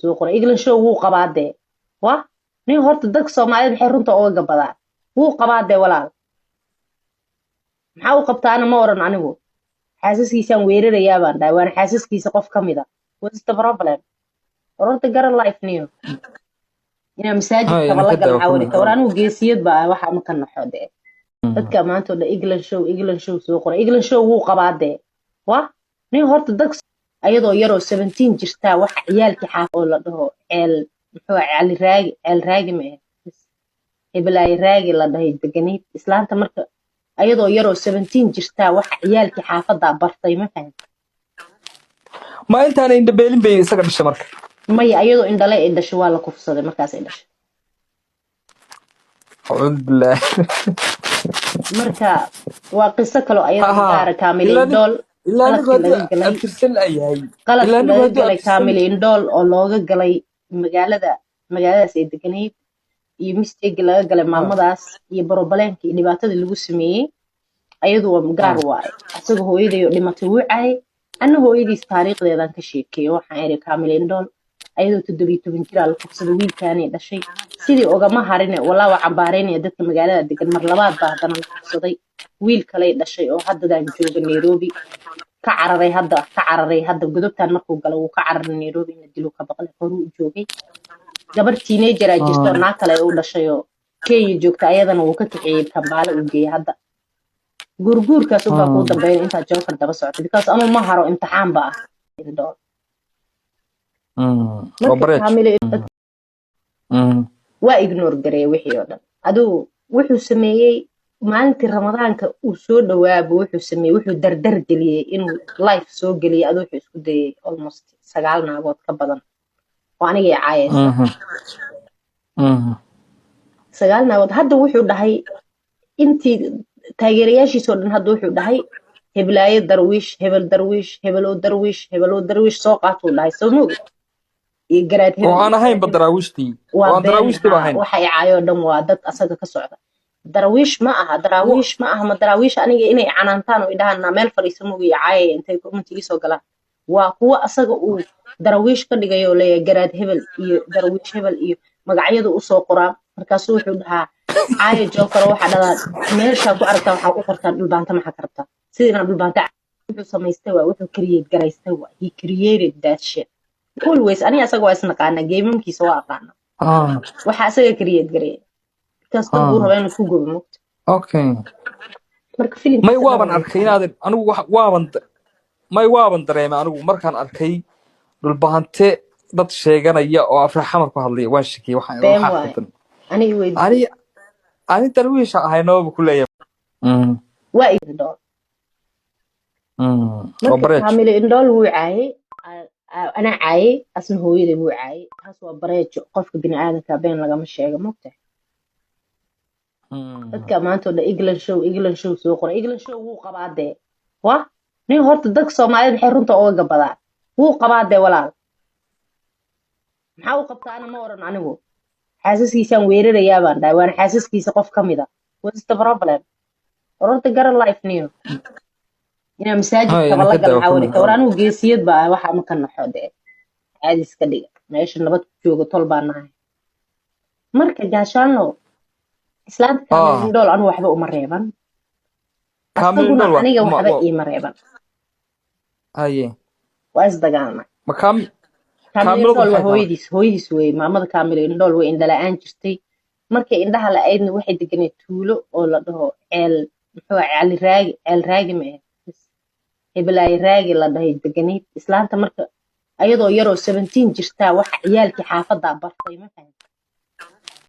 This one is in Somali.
soo qoray England show wuu qabaade wa nin horta dadka Soomaaliyeed waxay runta uga gabadaan wuu qabaade walaal maxaa uu qabtaana ma oran anigu xaasaskiisaan weerarayaa baan dhahay waan xaasaskiisa qof ka mid ah what's the problem ororta garan life niyo ina masaajidka wala galcawri war anigu geesiyad baa waxa ma ka naxode dadka maanta oo England show soo qoray England show wuu qabaade wa nin horta dadka ayadoo yaroo 17 jirta waxa ciyaalkii xaaf oo la dhaho muxuu cali raagi ma heblaay raagi la dhahay deganiid islaanta marka ayadoo yaroo 17 jirta waxa ciyaalkii xaafada bartay ma fahan ma intaan indhabeelin bay isaga dhashay marka maya ayadoo indhale ay dhashay waa la kufsaday markaas ay dhashay alhamdulillah marka waa qiso kale ayadoo gaar kaamil indhool ilaa afirsan ayahay ilaa laga galay kaamil indhool oo looga galay magaaladaas ay deganayd iyo mistake laga galay maamadaas iyo barobaleemka iyo dhibaatada lagu sameeyay ayadoo gaar waay asaga hooyaday oo dhimatay wuu caay anna hooyadiis taariikhdeedan ka sheekeeyo waxaan eri kaamil indhool ayadoo 17 jir la kufsaday wiilkaanay dhashay sidii ogama harine walaa waa cambaareenaya dadka magaalada degan mar labaad baa hadana la kufsaday wiil kale dhashay oo haddadaan jooga Nairobi ka cararay hadda godobtaan markuu galo uu ka cararay Nairobi in dilo ka baqlay horu u joogay gabar teenager ah jirto naa kale u dhashay oo Kenya joogta ayadana uu ka kiciyay Kampala u geeyay hadda gurguurkaas oo baa ku dambeeyay inta joogka daba socotay because anu ma haro imtixaan baa indhool waa ignore gareey wixii oo dhan aduu wuxuu sameeyay maalintii ramadaanka uu soo dhawaabo wuxuu dardar geliyay inuu life soo geliyo aduu wuxuu isku dayay almost 9 naagood ka badan oo aniga caayaysa 9 naagood hadda wuxuu dhahay intii taageerayaashiisa oo dhan hadda wuxuu dhahay heblaaye darwiish hebel darwiish soo qaatuu dhahay soo moog iyo garaad hebel oo aan ahayn badaraawishtii waa darwiishtii baa ahayn waxay caayo dhan waa dad asaga ka socda darwiish ma aha ma darwiish aniga inay canaantaan oo idhahan meel fariiso moogay caayay intay community soo galaan waa kuwa asaga uu darwiish ka dhigayo leeyahay garaad hebel iyo darwiish hebel iyo magacyada u soo qoraa markaas wuxuu dhahaa caayo jookar waxa dhalaa meesha ku aragtaa waxa ku qortaan dhulbaanta ma kartaa sidina dhulbaanta wuxuu samaystay waa wuxuu create garaystay waa he created that shit always aniga asaga waa isnaqaana gameamkiisa waa aqaana waxa asaga create gareeyay kasto uu rabo inuu ku gubo okay marka filim may waaban arkay inaad anigu waaban dareemay anigu markaan arkay dhulbaante dad sheeganaya oo afraxamar ku hadlay waan shakiyay waxaan ani darwiish ahay nooba ku leeyahay waa indhool kaamil indhool wuu caayay ana caayay asna hooyaday wuu caayay taas waa bareejo qofka bini'aadamka been lagama sheego mogtahay dadka maanta oo England show soo qoray England show wuu qabaade wa nin horta dadka Soomaaliyeed waxay runta uga gabadaan wuu qabaade walaal maxaa uu qabtaana ma oran anigu xaasaskiisaan weerarayaa baan dhahay waan xaasaskiisa qof ka mid ah what's the problem ororta garan life niyo ina masaajidka wala galcawri war anigu geesiyad baa waxa ma ka naxode caadi iska dhiga meesha nabad ku joogo tol baan nahay marka gaashaano islaanta kaamil indhool anu waxba uma reeban asaguna aniga waxba iima reeban waa isdagaalnay kaamil indhool waa hooyadiis wey maamada kaamil indhool way indhala'aan jirtay markay indhaha la'aydna waxay deganay tuulo oo la dhaho muxuu cali raagi ma heblaay raagi la dhahay deganiid islaanta marka ayadoo yaroo 17 jirta waxa ciyaalkii xaafada bartay ma fahan